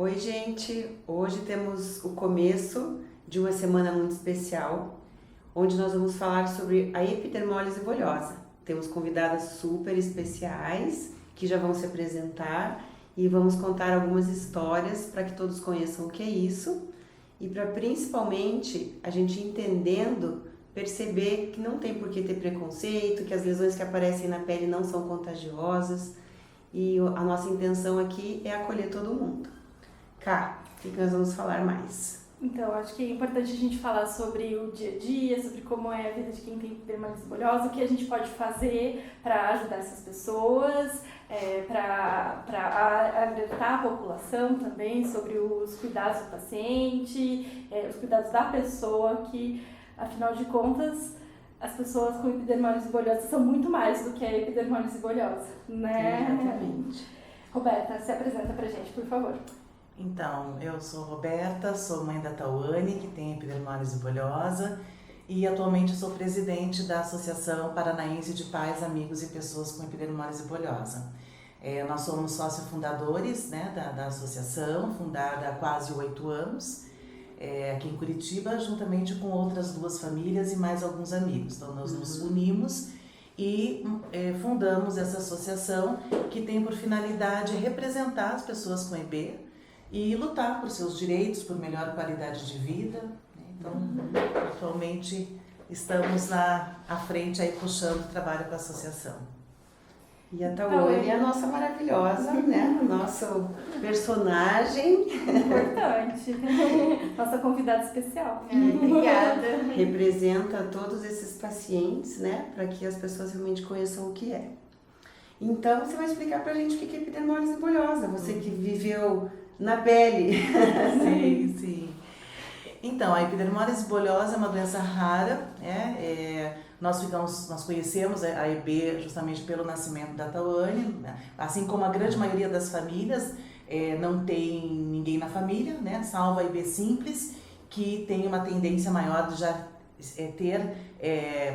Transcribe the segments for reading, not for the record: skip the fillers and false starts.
Oi, gente! Hoje temos o começo de uma semana muito especial, onde nós vamos falar sobre a epidermólise bolhosa. Temos convidadas super especiais que já vão se apresentar e vamos contar algumas histórias para que todos conheçam o que é isso e para principalmente a gente entendendo, perceber que não tem por que ter preconceito, que as lesões que aparecem na pele não são contagiosas e a nossa intenção aqui é acolher todo mundo. Cá, o que nós vamos falar mais? Então, acho que é importante a gente falar sobre o dia a dia, sobre como é a vida de quem tem epidermólise bolhosa, o que a gente pode fazer para ajudar essas pessoas, para alertar a população também sobre os cuidados do paciente, os cuidados da pessoa, que, afinal de contas, as pessoas com epidermólise bolhosa são muito mais do que a epidermólise bolhosa, né? Exatamente. Roberta, se apresenta pra gente, por favor. Então, eu sou Roberta, sou mãe da Tawane, que tem epidermólise bolhosa, e atualmente sou presidente da Associação Paranaense de Pais, Amigos e Pessoas com Epidermólise Bolhosa. Nós somos sócio-fundadores, né, da associação, fundada há quase 8 anos, aqui em Curitiba, juntamente com outras 2 famílias e mais alguns amigos. Então, nós nos unimos e fundamos essa associação que tem por finalidade representar as pessoas com EB, e lutar por seus direitos, por melhor qualidade de vida. Então, atualmente estamos à frente aí puxando o trabalho com a associação. E a Tawane é a nossa maravilhosa, né? Nosso personagem. Importante. Nossa convidada especial. Obrigada. Representa todos esses pacientes, né? Para que as pessoas realmente conheçam o que é. Então, você vai explicar pra gente o que é epidermólise bolhosa. Você que viveu na pele. Sim. Então, a epidermólise bolhosa é uma doença rara, nós conhecemos a EB justamente pelo nascimento da Tawane, né? Assim como a grande maioria das famílias, não tem ninguém na família, né? Salvo a EB simples, que tem uma tendência maior de já ter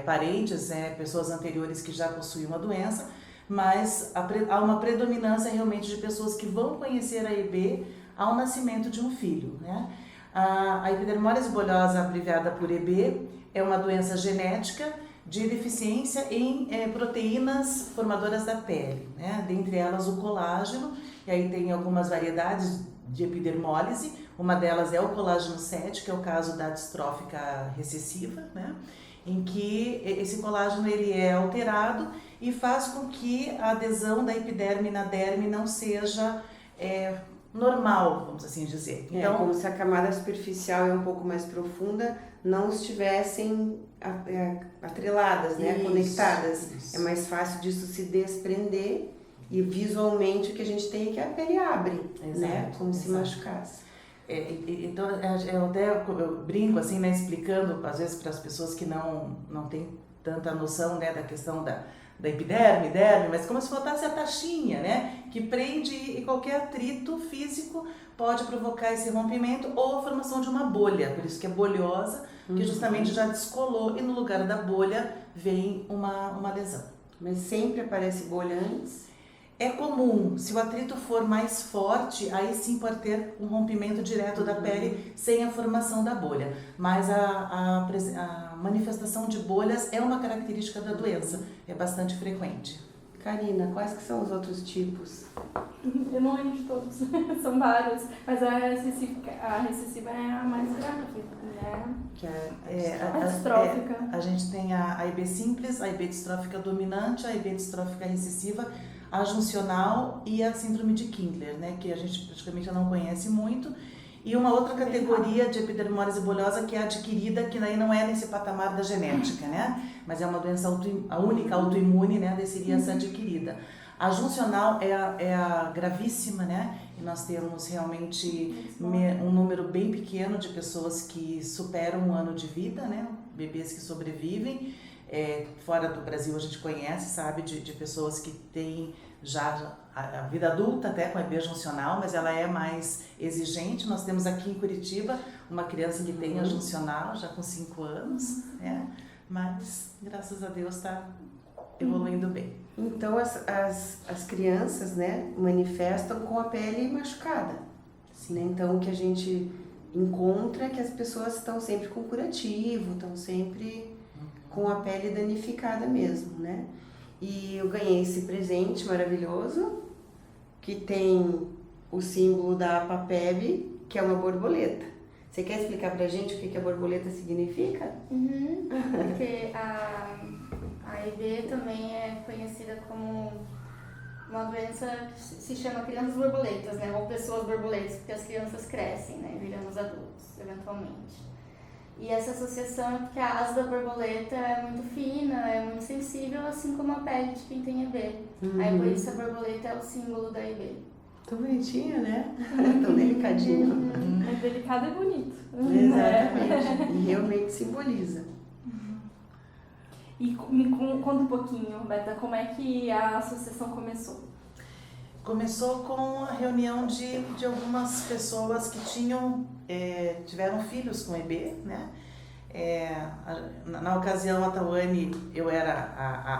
parentes, pessoas anteriores que já possuíam a doença, mas há uma predominância realmente de pessoas que vão conhecer a EB ao nascimento de um filho, né? A epidermólise bolhosa, abreviada por EB, é uma doença genética de deficiência em proteínas formadoras da pele, né? Dentre elas o colágeno, e aí tem algumas variedades de epidermólise, uma delas é o colágeno 7, que é o caso da distrófica recessiva, né? Em que esse colágeno ele é alterado e faz com que a adesão da epiderme na derme não seja normal, vamos assim dizer. Então, como se a camada superficial é um pouco mais profunda, não estivessem atreladas, né? Conectadas. Isso. É mais fácil disso se desprender e visualmente o que a gente tem é que a pele abre, né? Como se machucasse. Então, eu brinco assim, né, explicando às vezes para as pessoas que não têm tanta noção, né, da questão da epiderme, derme, mas como se faltasse a taxinha, né, que prende, e qualquer atrito físico pode provocar esse rompimento ou a formação de uma bolha, por isso que é bolhosa, que justamente já descolou e no lugar da bolha vem uma lesão. Mas sempre aparece bolha antes? É comum, se o atrito for mais forte, aí sim pode ter um rompimento direto da pele sem a formação da bolha. Mas a manifestação de bolhas é uma característica da doença, é bastante frequente. Karina, quais que são os outros tipos? Eu não lembro de todos, são vários, mas a recessiva é a mais grave, né? Que a distrófica. A gente tem a EB simples, a EB distrófica dominante, a EB distrófica recessiva, a juncional e a síndrome de Kindler, né, que a gente praticamente não conhece muito, e uma outra categoria de epidermólise bolhosa que é adquirida, que daí não é nesse patamar da genética, né, mas é uma doença a única autoimune, né, daí seria essa adquirida. A juncional é a gravíssima, né, e nós temos realmente um número bem pequeno de pessoas que superam 1 ano de vida, né, bebês que sobrevivem. Fora do Brasil a gente conhece, sabe, de pessoas que têm já a vida adulta até com a EB juncional, mas ela é mais exigente. Nós temos aqui em Curitiba uma criança que tem a juncional já com 5 anos, né? Mas graças a Deus está evoluindo bem. Então as crianças, né, manifestam com a pele machucada. né? Então, o que a gente encontra é que as pessoas estão sempre com curativo, estão sempre com a pele danificada mesmo, né? E eu ganhei esse presente maravilhoso, que tem o símbolo da Papeb, que é uma borboleta. Você quer explicar pra gente o que a borboleta significa? Porque a EB também é conhecida como uma doença que se chama crianças borboletas, né? Ou pessoas borboletas, porque as crianças crescem, né? Viramos adultos, eventualmente. E essa associação é porque a asa da borboleta é muito fina, é muito sensível, assim como a pele de quem tem EB. Aí por isso a borboleta é o símbolo da EB. Tão bonitinho, né? Tão delicadinho. É delicado e bonito. Exatamente. E realmente simboliza. E me conta um pouquinho, Roberta, como é que a associação começou? Começou com a reunião de algumas pessoas que tiveram filhos com EB, né? Na ocasião, a Tawane, eu era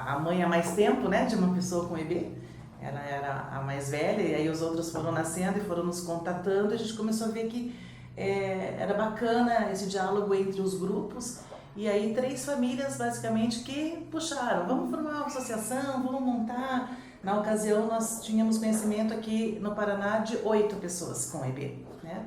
a mãe há mais tempo, né, de uma pessoa com EB. Ela era a mais velha, e aí os outros foram nascendo e foram nos contatando. E a gente começou a ver que era bacana esse diálogo entre os grupos. E aí 3 famílias, basicamente, que puxaram, vamos formar uma associação, vamos montar. Na ocasião, nós tínhamos conhecimento aqui no Paraná de 8 pessoas com EB, né?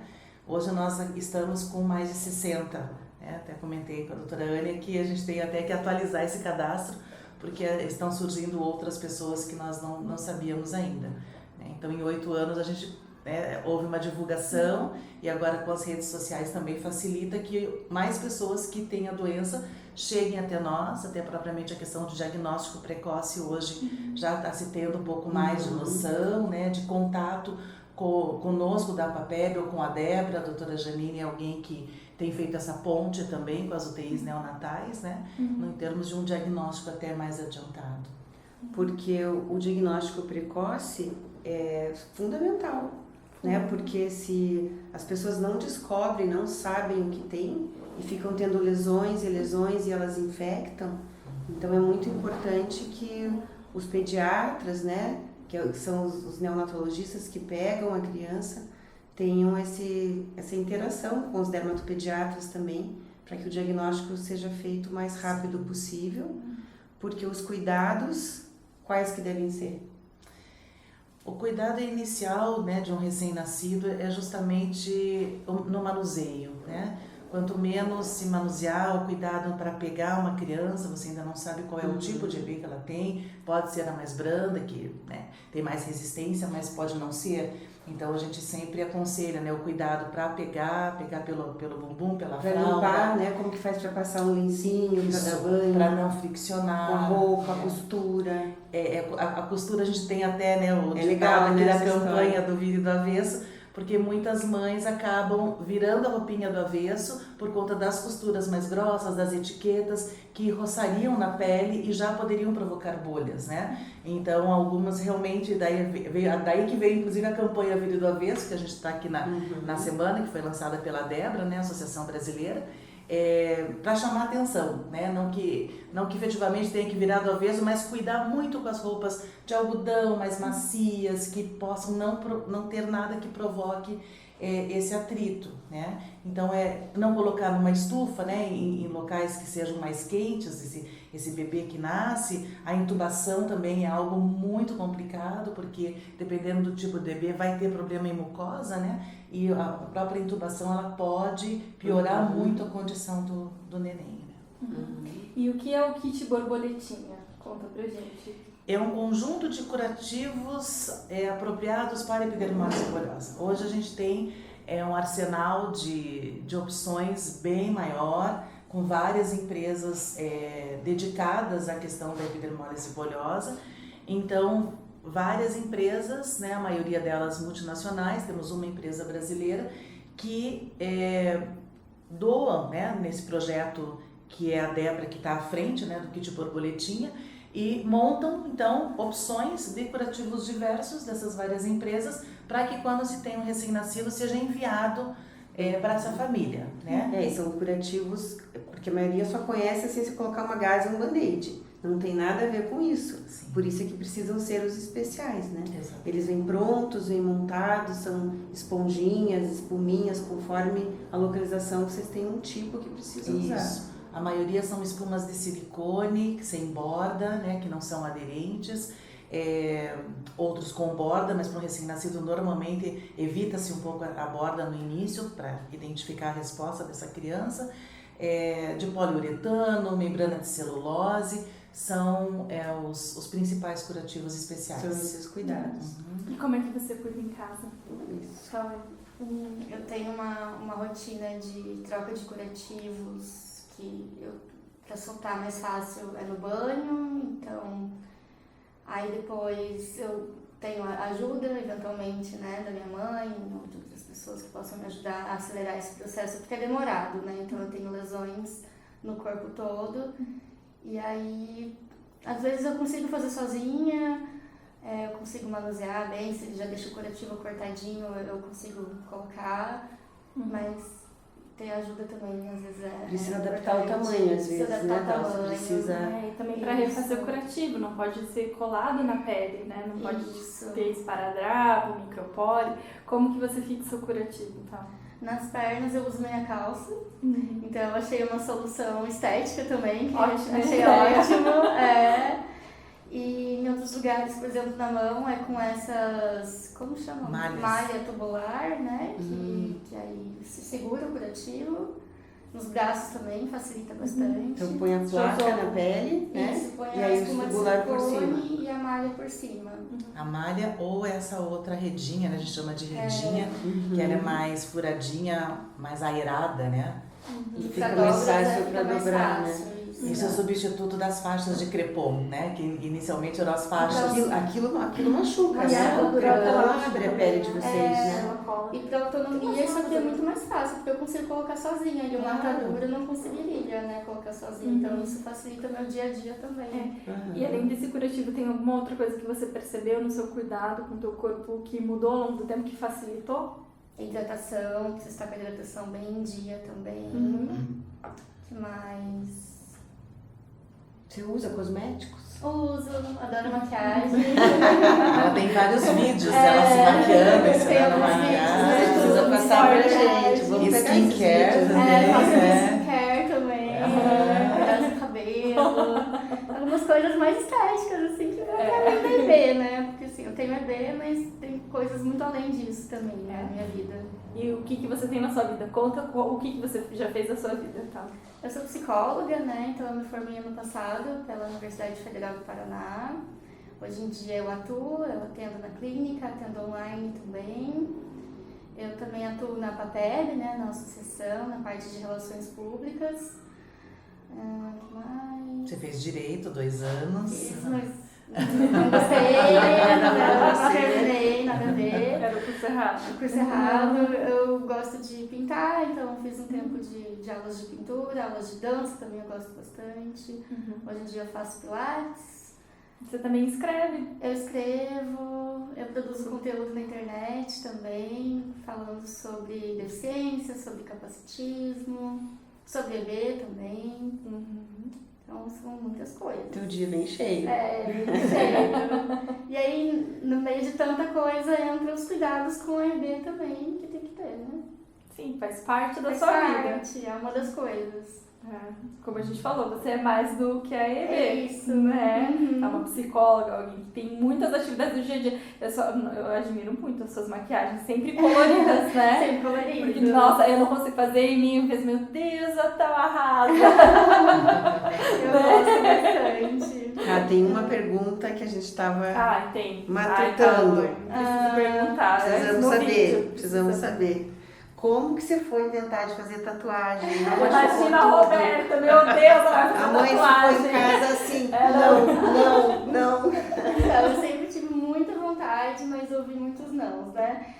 Hoje nós estamos com mais de 60, né? Até comentei com a doutora Ânia que a gente tem até que atualizar esse cadastro, porque estão surgindo outras pessoas que nós não sabíamos ainda, né? Então, em 8 anos, a gente houve uma divulgação e agora com as redes sociais também facilita que mais pessoas que têm a doença cheguem até nós, até propriamente a questão de diagnóstico precoce hoje já está se tendo um pouco mais de noção, né, de contato conosco da Papeb ou com a Débora. A doutora Janine é alguém que tem feito essa ponte também com as UTIs neonatais, né, em termos de um diagnóstico até mais adiantado. Porque o diagnóstico precoce é fundamental, né? Porque se as pessoas não descobrem, não sabem o que tem e ficam tendo lesões e elas infectam, então é muito importante que os pediatras, né, que são os neonatologistas que pegam a criança, tenham essa interação com os dermatopediatras também, para que o diagnóstico seja feito o mais rápido possível, porque os cuidados, quais que devem ser? O cuidado inicial, né, de um recém-nascido é justamente no manuseio, né? Quanto menos se manusear, o cuidado para pegar uma criança, você ainda não sabe qual é o tipo de EB que ela tem, pode ser a mais branda, que, né, tem mais resistência, mas pode não ser. Então a gente sempre aconselha, né, o cuidado para pegar pelo bumbum, pela fralda. Para limpar, né, como que faz para passar um lencinho, para dar banho. Para não friccionar. Com a roupa, a costura. A costura a gente tem até, né, o legal, aqui né, da campanha do Vire do Avesso, porque muitas mães acabam virando a roupinha do avesso por conta das costuras mais grossas, das etiquetas que roçariam na pele e já poderiam provocar bolhas, né? Então, algumas realmente, daí que veio inclusive a campanha Vire do Avesso, que a gente está aqui na semana, que foi lançada pela Débora, né, Associação Brasileira, para chamar atenção, né? Não que efetivamente tenha que virar do avesso, mas cuidar muito com as roupas de algodão mais macias, que possam não ter nada que provoque esse atrito, né? Então não colocar numa estufa, né, em locais que sejam mais quentes, esse bebê que nasce. A intubação também é algo muito complicado, porque dependendo do tipo de bebê vai ter problema em mucosa, né? E a própria intubação ela pode piorar muito a condição do neném, né? E o que é o kit borboletinha? Conta pra gente. É um conjunto de curativos apropriados para a epidermose bulhosa. Hoje a gente tem um arsenal de opções bem maior, com várias empresas dedicadas à questão da epidermose bulhosa. Então, várias empresas, né, a maioria delas multinacionais, temos uma empresa brasileira que doam, né, nesse projeto que é a Débora que está à frente, né, do kit borboletinha, e montam, então, opções de curativos diversos dessas várias empresas para que quando se tem um recém-nascido seja enviado para essa família, né? São curativos, porque a maioria só conhece assim, se colocar uma gaze e um band-aid. não tem nada a ver com isso. Sim. Por isso é que precisam ser os especiais, né? Exato. Eles vêm prontos, vêm montados, são esponjinhas, espuminhas, conforme a localização vocês têm um tipo que precisam usar. Isso. A maioria são espumas de silicone, sem borda, né, que não são aderentes. Outros com borda, mas para um recém-nascido normalmente evita-se um pouco a borda no início para identificar a resposta dessa criança. De poliuretano, membrana de celulose, são os principais curativos especiais. São esses cuidados. E como é que você cuida em casa? Isso. Eu tenho uma rotina de troca de curativos que para soltar mais fácil é no banho, então aí depois eu tenho a ajuda eventualmente, né, da minha mãe ou de outras pessoas que possam me ajudar a acelerar esse processo, porque é demorado, né, então eu tenho lesões no corpo todo e aí às vezes eu consigo fazer sozinha, eu consigo manusear bem, se ele já deixa o curativo cortadinho eu consigo colocar, mas ter ajuda também, às vezes precisa adaptar o tamanho, às vezes, né? Precisa... E também para refazer o curativo, não pode ser colado na pele, né? Não pode ter esparadrapo, micropore. Como que você fixa o curativo, então? Nas pernas eu uso meia calça, então eu achei uma solução estética também, que Ótimo. achei ótimo. E em outros lugares, por exemplo, na mão é com essas, como chama? Malhas. Malha tubular, né? Que aí se segura o curativo. Nos braços também facilita bastante. Então põe a placa na pele, né? Isso, põe E a aí o espuma de tubular por silicone cima. e a malha por cima. A malha ou essa outra redinha, né? A gente chama de redinha, que ela é mais furadinha, mais aerada, né? E Pra fica mais dobras, fácil fica para mais dobrar, fácil, né? Isso é o substituto das faixas de crepom, né? Que inicialmente eram as faixas. Aquilo machuca, Mas né? a Porque gordura ela abre a pele de vocês, né? Ela cola. E pra autonomia isso aqui é muito mais fácil, porque eu consigo colocar sozinha. E uma atadura eu não conseguiria, né, colocar sozinha. Então isso facilita meu dia a dia também. E além desse curativo, tem alguma outra coisa que você percebeu no seu cuidado com o teu corpo que mudou ao longo do tempo, que facilitou? Hidratação, precisa estar com a hidratação bem em dia também. Que mais? Você usa cosméticos? Uso, adoro maquiagem. Ela tem vários vídeos dela se maquiando, ensinando a alguns vídeos, maquiar. né? Precisa Tudo, passar pra skincare, gente. Vamos pegar esses Skincare vídeos. também. faço É. skincare também, cuidar do cabelo, algumas coisas mais estéticas, assim, que eu quero bebê, né? Porque assim, eu tenho bebê, mas tem coisas muito além disso também, né, na minha vida. E o que você tem na sua vida? Conta o que você já fez na sua vida, tá? Eu sou psicóloga, né? Então eu me formei ano passado pela Universidade Federal do Paraná. Hoje em dia eu atuo, eu atendo na clínica, atendo online também. Eu também atuo na PAPEB, né? Na associação, na parte de relações públicas. Que mais? Você fez direito, 2 anos. Isso, mas não gostei, não terminei, nada a ver. Era o curso errado. Curso errado, eu gosto de pintar, então fiz um tempo de aulas de pintura, aulas de dança também eu gosto bastante. Hoje em dia eu faço pilates. Você também escreve? Eu escrevo, eu produzo conteúdo na internet também, falando sobre deficiência, sobre capacitismo, sobre EB também. Então são muitas coisas. Teu dia bem cheio. Bem cheio. E aí, no meio de tanta coisa, entra os cuidados com a EB também, que tem que ter, né? Sim, faz parte da Faz sua vida. parte, é uma das coisas. Como a gente falou, você é mais do que a EB. É isso. Né? É uma psicóloga, alguém que tem muitas atividades do dia a dia. Eu admiro muito as suas maquiagens, sempre coloridas, né? Sempre colorido. Porque, nossa, eu não consigo fazer em mim, eu penso, meu Deus, eu tão arrasa. Eu gosto bastante. Tem uma pergunta que a gente estava Tem. matutando. Preciso perguntar. Precisamos no saber, vídeo. precisamos saber. Como que você foi inventar de fazer tatuagem? Imagina a Roberta, meu Deus, ela vai fazer A mãe tatuagem. ficou em casa assim, não. Então, eu sempre tive muita vontade, mas ouvi muitos nãos, né?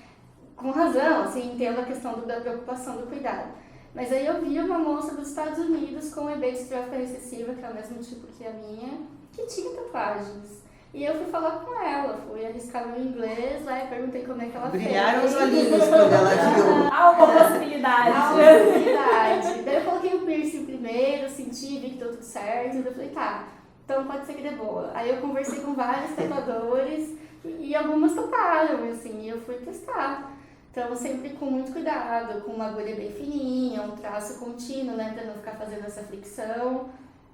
Com razão, assim, entendo a questão da preocupação do cuidado. Mas aí eu vi uma moça dos Estados Unidos com EB distrófica recessiva, que é o mesmo tipo que a minha, que tinha tatuagens. E eu fui falar com ela, fui arriscar meu inglês lá e perguntei como é que ela Brilharam fez. os olhinhos quando ela viu. Há uma possibilidade. Há uma possibilidade. Daí eu coloquei o piercing primeiro, senti, vi que deu tudo certo. Daí eu falei, tá, então pode ser que dê boa. Aí eu conversei com vários tatuadores e algumas toparam, assim, e eu fui testar. Então, sempre com muito cuidado, com uma agulha bem fininha, um traço contínuo, né, pra não ficar fazendo essa fricção.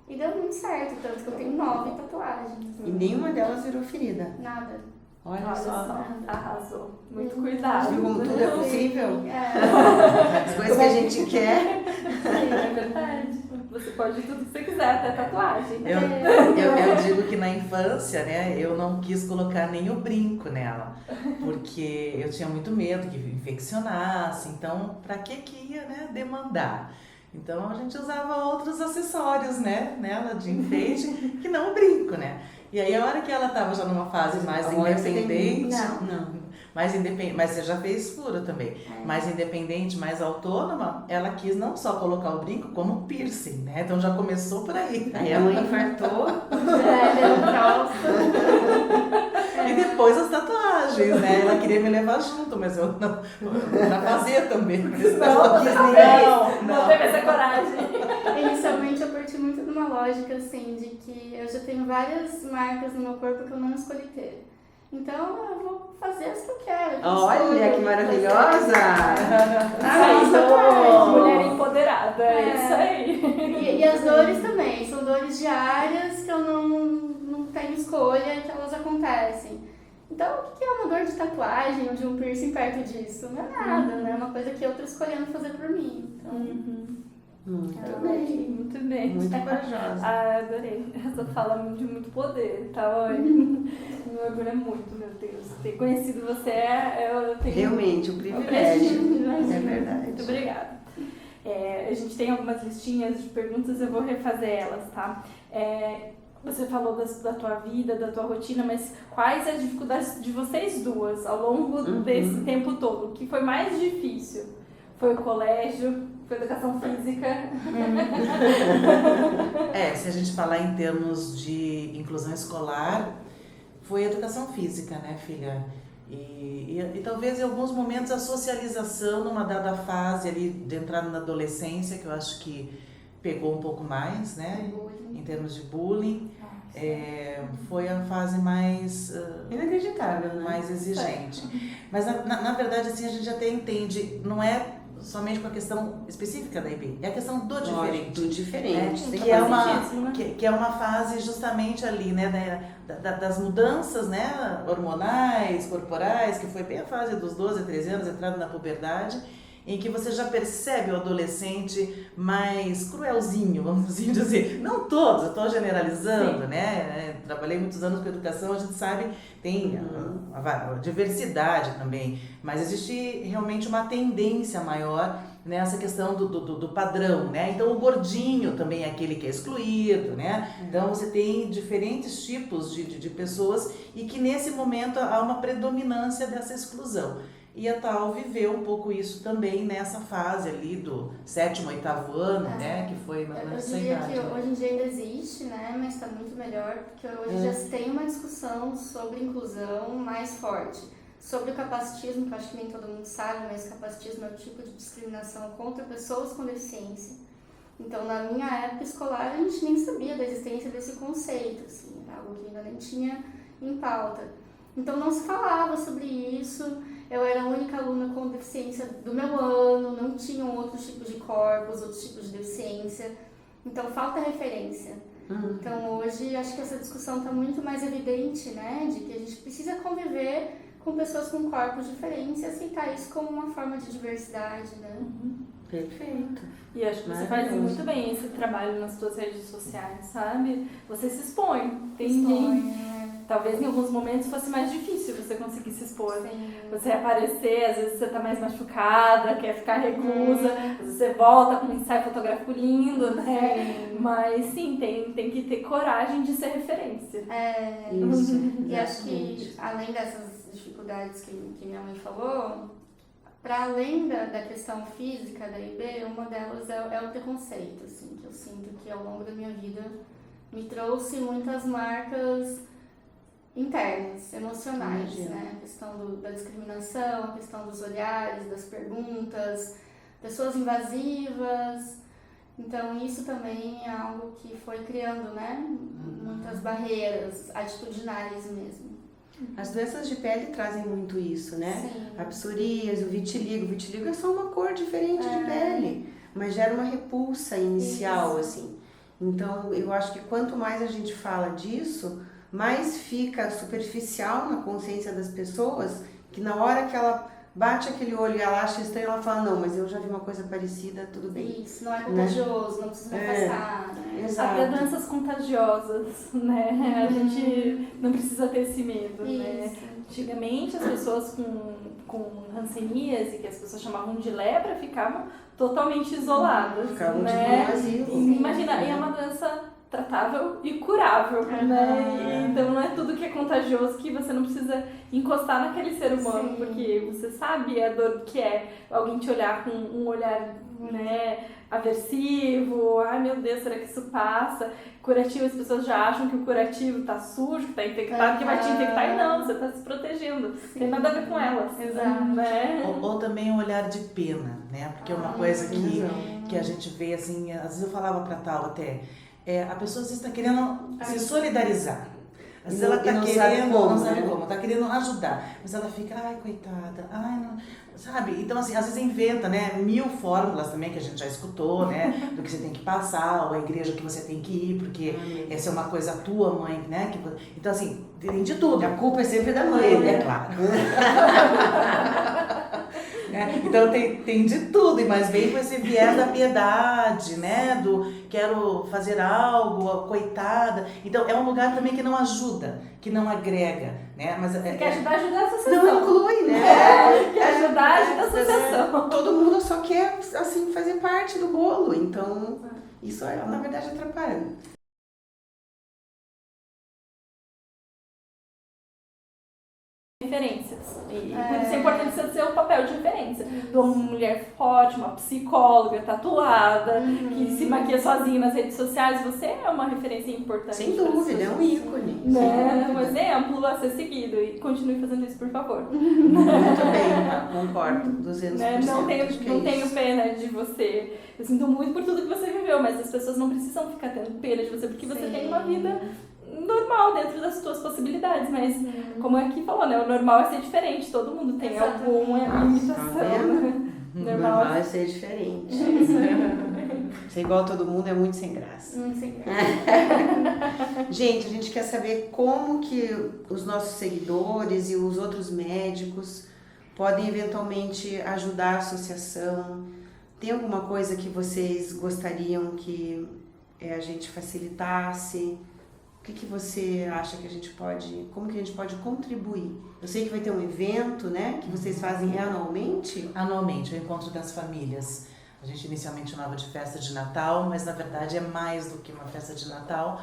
E deu muito certo, tanto que eu tenho 9 tatuagens. E nenhuma delas virou ferida. Nada. Olha só. Arrasou. Muito cuidado. Viu como tudo é possível? É, As coisas que a gente quer. É verdade. Você pode ir tudo que você quiser, até tatuagem. Eu digo que na infância, né, eu não quis colocar nem o brinco nela, porque eu tinha muito medo que infeccionasse, então pra que ia, né, demandar? Então a gente usava outros acessórios, né, nela de enfeite, que não o brinco, né? E aí a hora que ela estava já numa fase mais Agora você tem- independente, Não. mais independente, mas você já fez furo também, mais independente, mais autônoma, ela quis não só colocar o brinco, como piercing, né? Então já começou por aí. Aí a mãe infartou. deu um troço. E depois as tatuagens, né? Ela queria me levar junto, mas eu não, pra fazer também. Mas Não quis Não teve essa coragem. Inicialmente eu parti muito de uma lógica, assim, de que eu já tenho várias marcas no meu corpo que eu não escolhi ter. Então eu vou fazer as que eu quero. Olha que maravilhosa! Arrasou! Mulher empoderada, é isso aí. E as dores também, são dores diárias que eu não tenho escolha e que elas acontecem. Então, o que é uma dor de tatuagem ou de um piercing perto disso? Não é nada, né? É uma coisa que eu tô escolhendo fazer por mim. Então, Muito bem. Muito bem. Muito corajosa. Ah, adorei. Essa fala de muito poder, tá? Olha, me orgulha muito, meu Deus. Ter conhecido você eu tenho... Realmente, um privilégio. É verdade. Muito obrigada. A gente tem algumas listinhas de perguntas, eu vou refazer elas, tá? Você falou da tua vida, da tua rotina, mas quais as dificuldades de vocês duas ao longo desse tempo todo? O que foi mais difícil? Foi o colégio? Foi a educação física? se a gente falar em termos de inclusão escolar, foi a educação física, né, filha? E talvez em alguns momentos a socialização numa dada fase ali de entrada na adolescência, que eu acho que pegou um pouco mais, né? Em termos de bullying. Foi a fase mais Inacreditável, né? mais exigente. Mas na verdade assim a gente até entende, não é somente com a questão específica da IB, é a questão do diferente. Do diferente. Né? Sem Que é uma fase justamente ali, né, das mudanças, né, hormonais, corporais, que foi bem a fase dos 12 a 13 anos, entrando na puberdade, em que você já percebe o adolescente mais cruelzinho, vamos assim dizer. Não todos, eu estou generalizando, né? Trabalhei muitos anos com educação, a gente sabe, tem a diversidade também, mas existe realmente uma tendência maior nessa questão do padrão, né? Então o gordinho também é aquele que é excluído, né? Então você tem diferentes tipos de pessoas e que nesse momento há uma predominância dessa exclusão. E a Tal viveu um pouco isso também nessa fase ali do 7º, 8º ano, né? Que foi nessa idade. Eu diria que hoje em dia ainda existe, né? Mas está muito melhor, porque hoje já se tem uma discussão sobre inclusão mais forte. Sobre o capacitismo, que eu acho que nem todo mundo sabe, mas capacitismo é o tipo de discriminação contra pessoas com deficiência. Então, na minha época escolar, a gente nem sabia da existência desse conceito, assim, era algo que ainda nem tinha em pauta. Então, não se falava sobre isso. Eu era a única aluna com deficiência do meu ano, não tinham outros tipos de corpos, outros tipos de deficiência. Então, falta referência. Então, hoje, acho que essa discussão está muito mais evidente, né? De que a gente precisa conviver com pessoas com corpos diferentes e aceitar isso como uma forma de diversidade, né? Perfeito. E acho que você faz muito bem esse trabalho nas suas redes sociais, sabe? Você se expõe. Tem gente... Talvez em alguns momentos fosse mais difícil você conseguir se expor. Sim. Você aparecer, às vezes você tá mais machucada, quer ficar reclusa, às vezes você volta com um ensaio fotográfico lindo, né? Sim. Mas sim, tem que ter coragem de ser referência. Isso. E acho que, além dessas dificuldades que minha mãe falou, para além da questão física da IB, uma delas é o preconceito, assim, que eu sinto que ao longo da minha vida me trouxe muitas marcas internas, emocionais, né? A questão da discriminação, a questão dos olhares, das perguntas, pessoas invasivas. Então isso também é algo que foi criando, né, muitas barreiras atitudinais mesmo. As doenças de pele trazem muito isso, né? Sim. A psoríase, o vitiligo. O vitiligo é só uma cor diferente de pele, mas gera uma repulsa inicial, assim. Então, eu acho que quanto mais a gente fala disso, mais fica superficial na consciência das pessoas, que na hora que ela bate aquele olho e ela acha estranho, ela fala, não, mas eu já vi uma coisa parecida, tudo bem. Isso, não é contagioso, não precisa me afastar, né? Exato. Até doenças contagiosas, né? A gente não precisa ter esse medo, né? Isso. Antigamente, as pessoas com hanseníase, que as pessoas chamavam de lepra, ficavam totalmente isoladas, Ficavam né? tipo no asilo. Imagina, e é uma doença tratável e curável, né? E, então não é tudo que é contagioso que você não precisa encostar naquele ser humano, Sim. porque você sabe a dor que é alguém te olhar com um olhar, né, aversivo, ai meu Deus, será que isso passa? Curativo, as pessoas já acham que o curativo tá sujo, que tá infectado, que vai te infectar, e não, você tá se protegendo, tem nada a ver com elas, Exato. né? Ou também um olhar de pena, né? Porque é uma coisa que a gente vê assim, às vezes eu falava para tal até, a pessoa às vezes está querendo se solidarizar. Às vezes ela está não querendo, sabe como, não sabe né? como, está querendo ajudar, mas ela fica, ai, coitada, ai, não, sabe? Então, assim, às vezes inventa, né, 1000 fórmulas também que a gente já escutou, né, do que você tem que passar, ou a igreja que você tem que ir, porque essa é uma coisa tua, mãe, né? Então, assim, tem de tudo. A culpa é sempre da mãe, né? É claro. Então tem de tudo, mas vem com esse viés da piedade, né? Do quero fazer algo, coitada. Então é um lugar também que não ajuda, que não agrega, né? Mas Quer ajudar a associação. Não inclui, né? Quer ajudar a associação. Todo mundo só quer, assim, fazer parte do bolo. Então, isso, na verdade, atrapalha. Referências. E por isso é importante você ter o papel de referência. De uma mulher forte, uma psicóloga tatuada, que se maquia sozinha nas redes sociais, você é uma referência importante. Sem para as dúvida, é um pessoas. ícone. Né? Um exemplo a ser seguido. E continue fazendo isso, por favor. Muito bem, concordo, 200%. Né? Não acho que é tenho isso. pena de você. Eu sinto muito por tudo que você viveu, mas as pessoas não precisam ficar tendo pena de você, porque você tem uma vida normal dentro das suas possibilidades, mas como aqui falou, né, o normal é ser diferente, todo mundo tem alguma limitação, né? Normal é ser diferente. Ser igual a todo mundo é muito sem graça. Gente, a gente quer saber como que os nossos seguidores e os outros médicos podem eventualmente ajudar a associação. Tem alguma coisa que vocês gostariam que a gente facilitasse? O que você acha que a gente pode, como que a gente pode contribuir? Eu sei que vai ter um evento, né, que vocês fazem anualmente. Anualmente, o Encontro das Famílias. A gente inicialmente chamava de festa de Natal, mas na verdade é mais do que uma festa de Natal,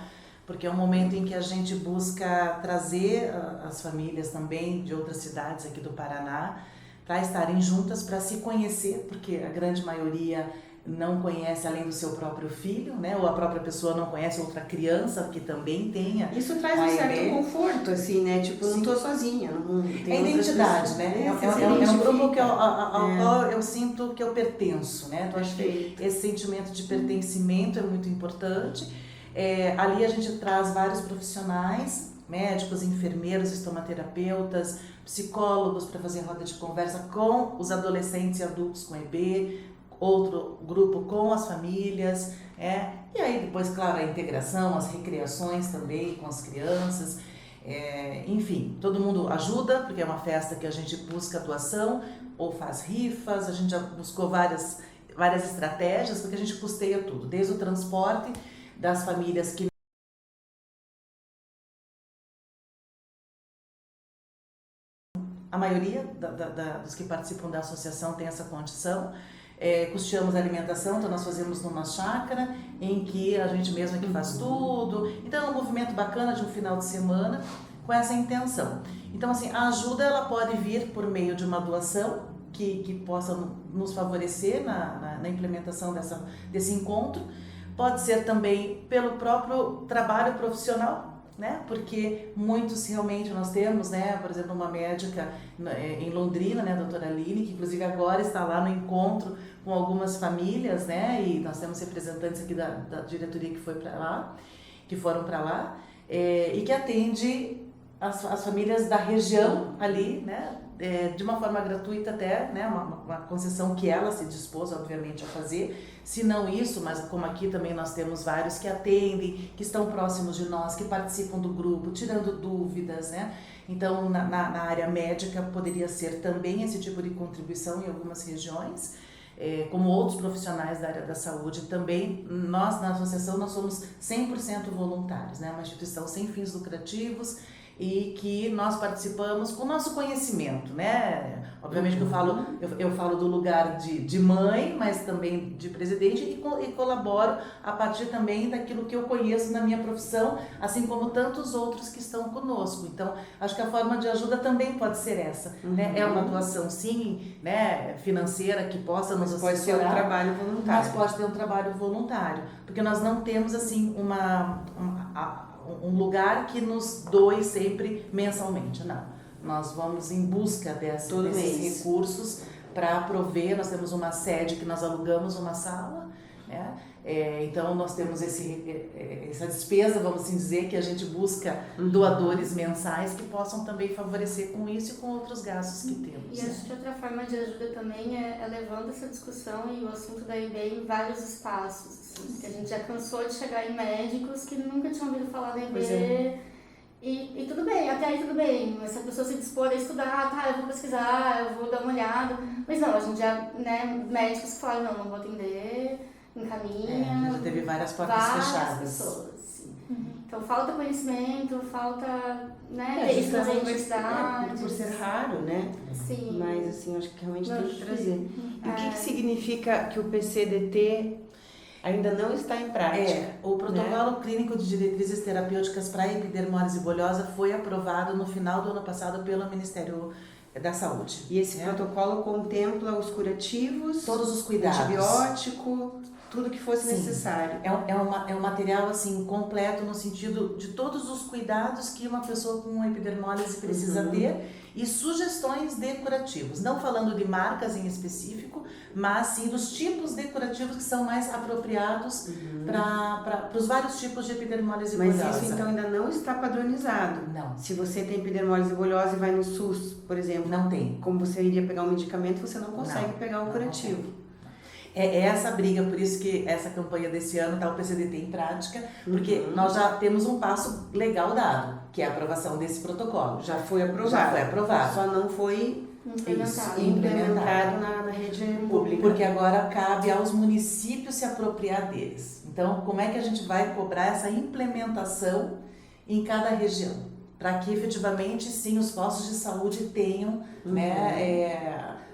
porque é um momento em que a gente busca trazer as famílias também de outras cidades aqui do Paraná para estarem juntas, para se conhecer, porque a grande maioria não conhece além do seu próprio filho, né? Ou a própria pessoa não conhece outra criança que também tenha. Isso traz um certo conforto, assim, né? Tipo, eu não tô sozinha. Não tem é identidade, né? É um grupo que eu sinto que eu pertenço, né? Então, acho que esse sentimento de pertencimento é muito importante. Ali a gente traz vários profissionais, médicos, enfermeiros, estomaterapeutas, psicólogos para fazer roda de conversa com os adolescentes e adultos com EB, outro grupo com as famílias, e aí depois, claro, a integração, as recreações também com as crianças, enfim, todo mundo ajuda, porque é uma festa que a gente busca doação, ou faz rifas, a gente já buscou várias estratégias, porque a gente custeia tudo, desde o transporte das famílias que a maioria dos que participam da associação tem essa condição. Custeamos a alimentação, então nós fazemos numa chácara em que a gente mesma que faz tudo. Então é um movimento bacana de um final de semana com essa intenção. Então assim, a ajuda ela pode vir por meio de uma doação que possa nos favorecer na implementação desse encontro. Pode ser também pelo próprio trabalho profissional né? Porque muitos realmente nós temos, né? Por exemplo, uma médica em Londrina, né? A doutora Aline, que inclusive agora está lá no encontro com algumas famílias, né? E nós temos representantes aqui da diretoria que foram para lá, e que atende as famílias da região ali, né? De uma forma gratuita até, né? Uma concessão que ela se dispôs, obviamente, a fazer. Se não isso, mas como aqui também nós temos vários que atendem, que estão próximos de nós, que participam do grupo, tirando dúvidas, né? Então, na área médica poderia ser também esse tipo de contribuição em algumas regiões. Como outros profissionais da área da saúde também, nós na associação nós somos 100% voluntários, né? Uma instituição sem fins lucrativos e que nós participamos com o nosso conhecimento, né? Obviamente que eu falo do lugar de mãe, mas também de presidente e colaboro a partir também daquilo que eu conheço na minha profissão, assim como tantos outros que estão conosco. Então, acho que a forma de ajuda também pode ser essa, né? É uma doação, sim, né? Financeira que possa nos assessorar. Pode ser um trabalho voluntário. Mas pode ter um trabalho voluntário, porque nós não temos, assim, um lugar que nos doe sempre mensalmente, não. Nós vamos em busca desses recursos para prover. Nós temos uma sede que nós alugamos uma sala, né? Então nós temos essa despesa, vamos assim dizer, que a gente busca doadores mensais que possam também favorecer com isso e com outros gastos que temos. E acho que outra forma de ajuda também é levando essa discussão e o assunto da IB em vários espaços, assim, porque a gente já cansou de chegar em médicos que nunca tinham ouvido falar da IB. E tudo bem, até aí tudo bem, mas se a pessoa se dispor a estudar, tá, eu vou pesquisar, eu vou dar uma olhada, mas não, a gente já, né, médicos que falam, não vou atender, encaminha. A gente já teve várias portas fechadas. Pessoas. Então falta conhecimento, falta, né, isso das identidades. Por ser raro, né? Sim. Mas assim, acho que realmente tem que trazer. E o que significa que o PCDT ainda não está em prática? O protocolo clínico de diretrizes terapêuticas para epidermólise bolhosa foi aprovado no final do ano passado pelo Ministério da Saúde. E esse protocolo contempla os curativos, todos os cuidados, antibiótico, tudo que fosse necessário. É um material assim completo no sentido de todos os cuidados que uma pessoa com epidermólise precisa ter e sugestões de curativos. Não falando de marcas em específico, mas sim dos tipos de curativos que são mais apropriados para os vários tipos de epidermólise bolhosa. Mas isso então ainda não está padronizado? Não. Se você tem epidermólise bolhosa e vai no SUS, por exemplo, não tem. Como você iria pegar um medicamento, você não consegue pegar o curativo. É essa briga, por isso que essa campanha desse ano está o PCDT em prática, porque nós já temos um passo legal dado, que é a aprovação desse protocolo. Já foi aprovado. Já foi aprovado. Só não foi implementado na rede pública. Porque agora cabe aos municípios se apropriar deles. Então, como é que a gente vai cobrar essa implementação em cada região? Para que efetivamente, sim, os postos de saúde tenham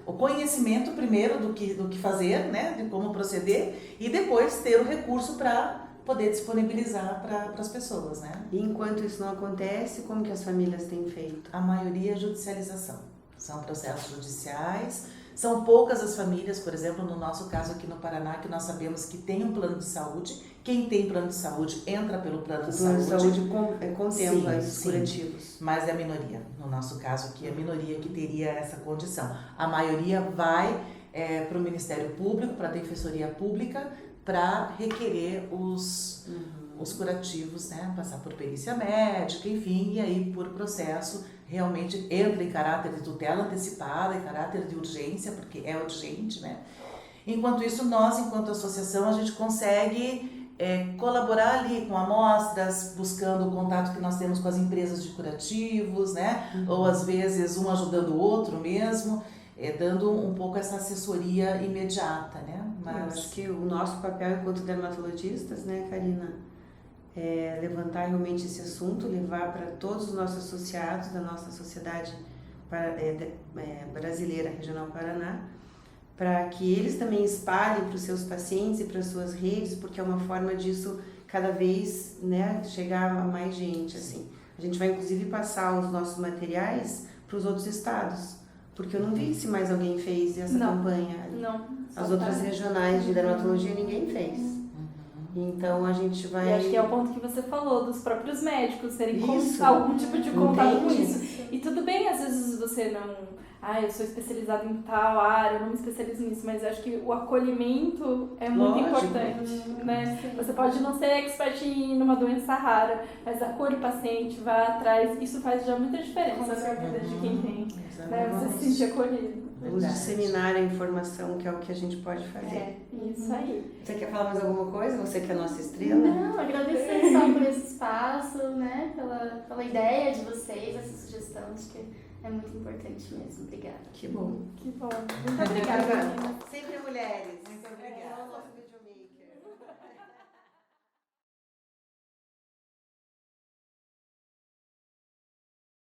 o conhecimento primeiro do que fazer, né, de como proceder, e depois ter o recurso para poder disponibilizar para as pessoas, né? E enquanto isso não acontece, como que as famílias têm feito? A maioria é judicialização. São processos judiciais. São poucas as famílias, por exemplo, no nosso caso aqui no Paraná, que nós sabemos que tem um plano de saúde. Quem tem plano de saúde entra pelo plano de saúde. O plano de saúde contempla esses curativos. Mas é a minoria. No nosso caso aqui, é a minoria que teria essa condição. A maioria vai para o Ministério Público, para a Defensoria Pública, para requerer os curativos, né? Passar por perícia médica, enfim, e aí por processo realmente entra em caráter de tutela antecipada, em caráter de urgência, porque é urgente, né? Enquanto isso, nós, enquanto associação, a gente consegue colaborar ali com amostras, buscando o contato que nós temos com as empresas de curativos, né? Ou às vezes um ajudando o outro mesmo, dando um pouco essa assessoria imediata, né? Mas eu acho que o nosso papel enquanto dermatologistas, né, Karina, é levantar realmente esse assunto, levar para todos os nossos associados da nossa sociedade brasileira regional Paraná, para que eles também espalhem para os seus pacientes e para as suas redes, porque é uma forma disso cada vez, né, chegar a mais gente, assim. A gente vai inclusive passar os nossos materiais para os outros estados, porque eu não vi se mais alguém fez essa campanha. Não. As outras regionais de dermatologia ninguém fez. Então a gente vai... E acho que é o ponto que você falou, dos próprios médicos terem Isso. algum tipo de contato com Entende? isso. E tudo bem, às vezes você não... eu sou especializada em tal área, eu não me especializo nisso, mas eu acho que o acolhimento é muito Lógico. importante, né? Você pode não ser expert em uma doença rara, mas acolhe o paciente, vá atrás, isso faz já muita diferença na vida de quem tem, né? Você se sentir acolhido. Vamos disseminar a informação, que é o que a gente pode fazer. Isso aí. Você quer falar mais alguma coisa? Você que é a nossa estrela? Não, agradecer só por esse espaço, né? Pela ideia de vocês, essa sugestão, acho que é muito importante mesmo. Obrigada. Que bom. Que bom. Muito obrigada. Sempre mulheres. Muito obrigada.